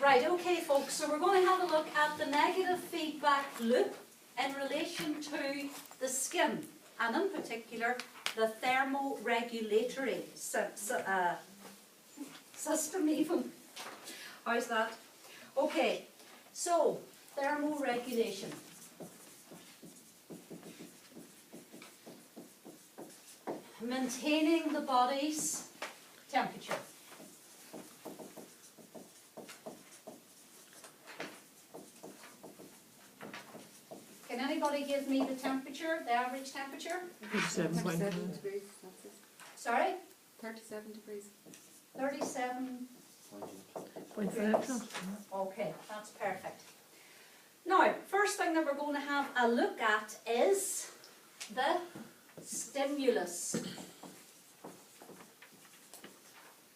Right, okay folks, so we're going to have a look at the negative feedback loop in relation to the skin, and in particular the thermoregulatory system even. How's that? Okay, so thermoregulation. Maintaining the body's temperature. Can anybody give me the temperature, the average temperature? 37 degrees. Sorry? 37 degrees. 37.5. Okay, that's perfect. Now, first thing that we're going to have a look at is the stimulus.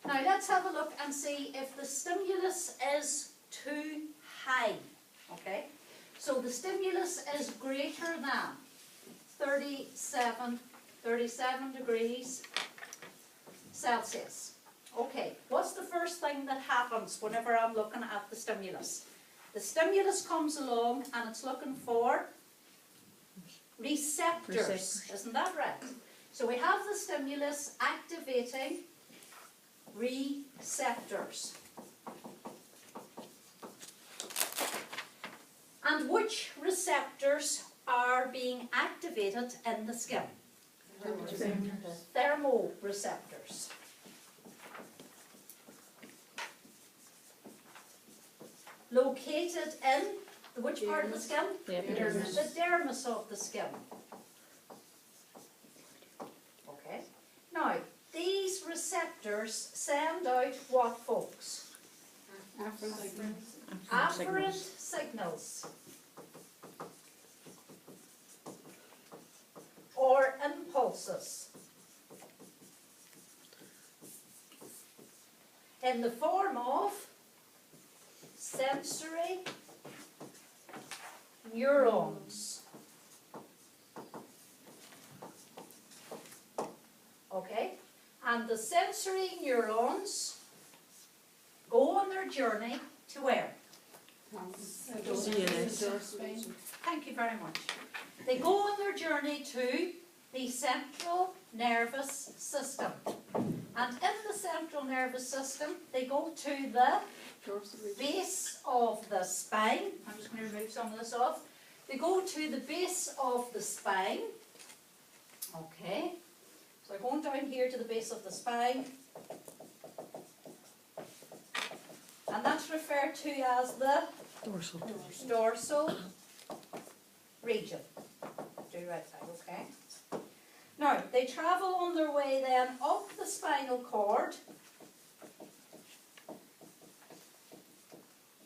Now, let's have a look and see if the stimulus is too high. Okay? So the stimulus is greater than 37 degrees Celsius. Okay, what's the first thing that happens whenever I'm looking at the stimulus? The stimulus comes along and it's looking for receptors. Isn't that right? So we have the stimulus activating receptors. And which receptors are being activated in the skin? Thermoreceptors. Located in which part of the skin? The dermis. The dermis of the skin. Okay. Now, these receptors send out what, folks? Afferent signals. Or impulses. In the form of sensory neurons. Okay? And the sensory neurons go on their journey to where? Thank you very much. They go on their journey to the central nervous system. And in the central nervous system, they go to the base of the spine. I'm just going to remove some of this off. They go to the base of the spine. Okay. So I'm going down here to the base of the spine. And that's referred to as the dorsal region. Do right side, okay? Now, they travel on their way then up the spinal cord.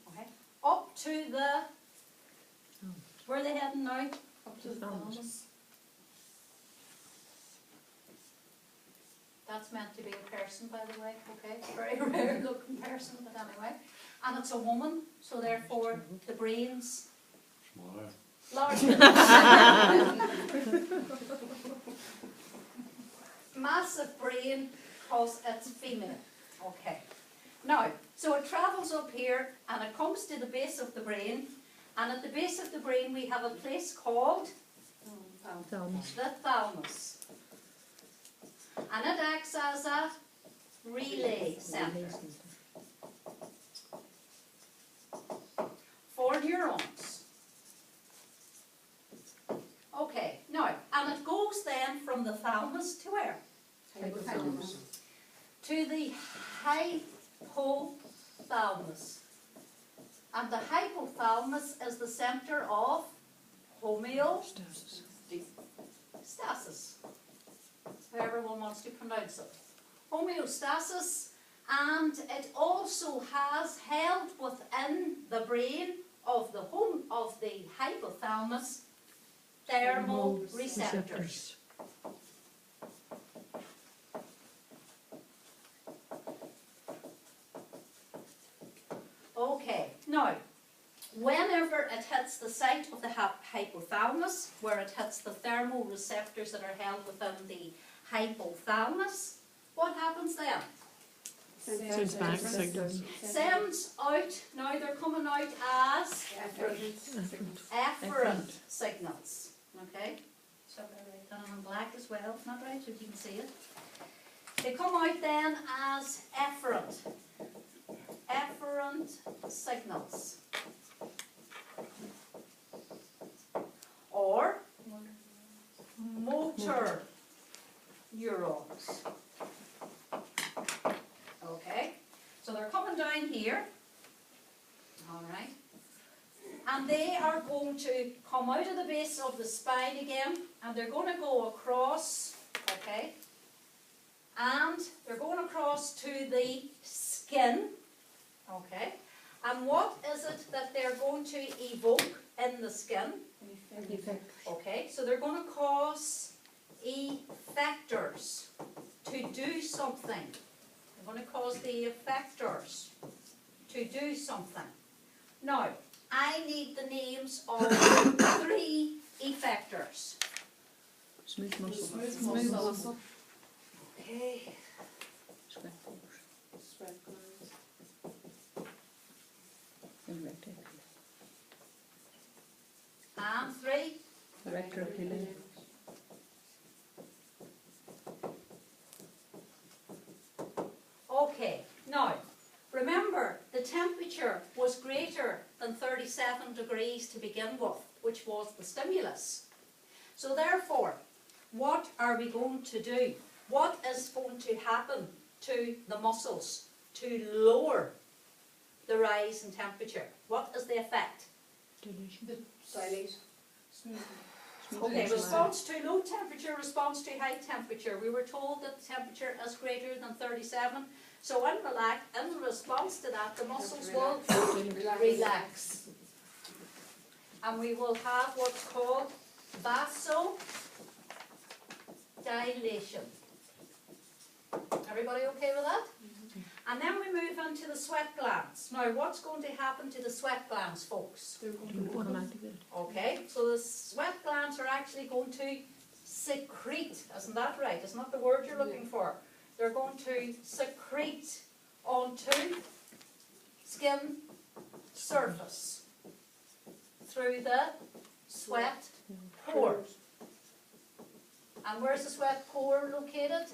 Okay. Up to the, where are they heading now? Up to the thalamus. That's meant to be a person, by the way, okay? Very rare looking person, but anyway. And it's a woman, so therefore the brain's larger. Massive brain because it's female. Okay. Now, so it travels up here and it comes to the base of the brain. And at the base of the brain we have a place called the thalamus. And it acts as a relay centre for neurons. Okay, now, and it goes then from the thalamus to where? Hypothalamus. To the hypothalamus. And the hypothalamus is the centre of homeostasis. However one wants to pronounce it. Homeostasis, and it also has held within the brain of the hypothalamus thermoreceptors. Okay, now, whenever it hits the site of the hypothalamus, where it hits the thermoreceptors that are held within the hypothalamus, what happens then? Sends back signals. Sends out, now they're coming out as efferent signals. Okay? So I write that on black as well, not right, so you can see it. They come out then as efferent signals. Or motor neurons. Okay, so they're coming down here, alright, and they are going to come out of the base of the spine again, and they're going to go across, okay, and they're going across to the skin, okay, and what is it that they're going to evoke in the skin? Okay, so they're going to cause effectors to do something. They're going to cause the effectors to do something. Now, I need the names of 3 effectors. Smooth muscle. Smooth muscle. Okay. Sweat pores. Sweat glands. And rectangle. And 3. Retroculated. Okay, now, remember, the temperature was greater than 37 degrees to begin with, which was the stimulus. So therefore, what are we going to do? What is going to happen to the muscles to lower the rise in temperature? What is the effect? Dilate. Okay, response to low temperature, response to high temperature. We were told that the temperature is greater than 37. So in response to that, the muscles will relax. And we will have what's called vasodilation. Everybody okay with that? And then we move into the sweat glands. Now, what's going to happen to the sweat glands, folks? Automatically. Okay, so the sweat glands are actually going to secrete, isn't that right? Isn't that the word you're looking for? They're going to secrete onto skin surface through the sweat pore. And where's the sweat pore located?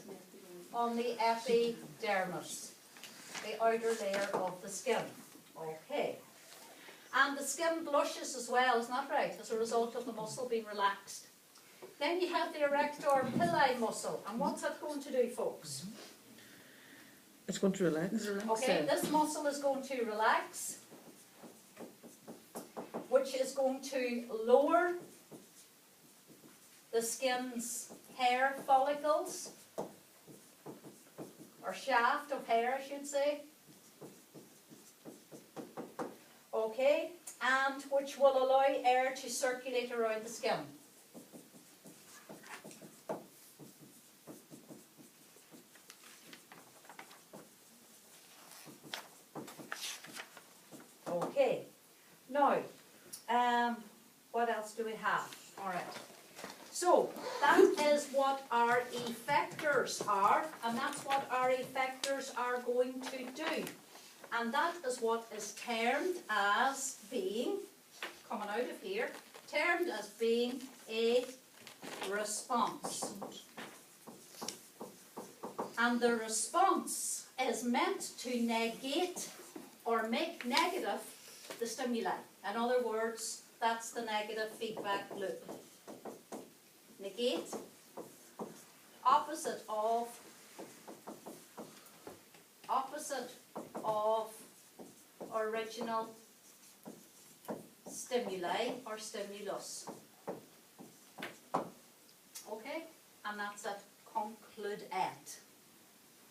On the epidermis, the outer layer of the skin. Okay. And the skin blushes as well, isn't that right? As a result of the muscle being relaxed. Then you have the erector pili muscle. And what's that going to do, folks? It's going to relax. Okay, this muscle is going to relax, which is going to lower the skin's hair follicles, or shaft of hair, I should say. Okay, and which will allow air to circulate around the skin. Okay, now, what else do we have? All right. So, that is what our effectors are, and that's what our effectors are going to do. And that is what is termed as being, coming out of here, termed as being a response. And the response is meant to negate or make negative the stimuli. In other words, that's the negative feedback loop. Negate, opposite of original stimuli or stimulus. Okay, and that's it, conclude it.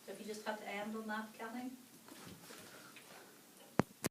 So if you just have to end on that, Kathy.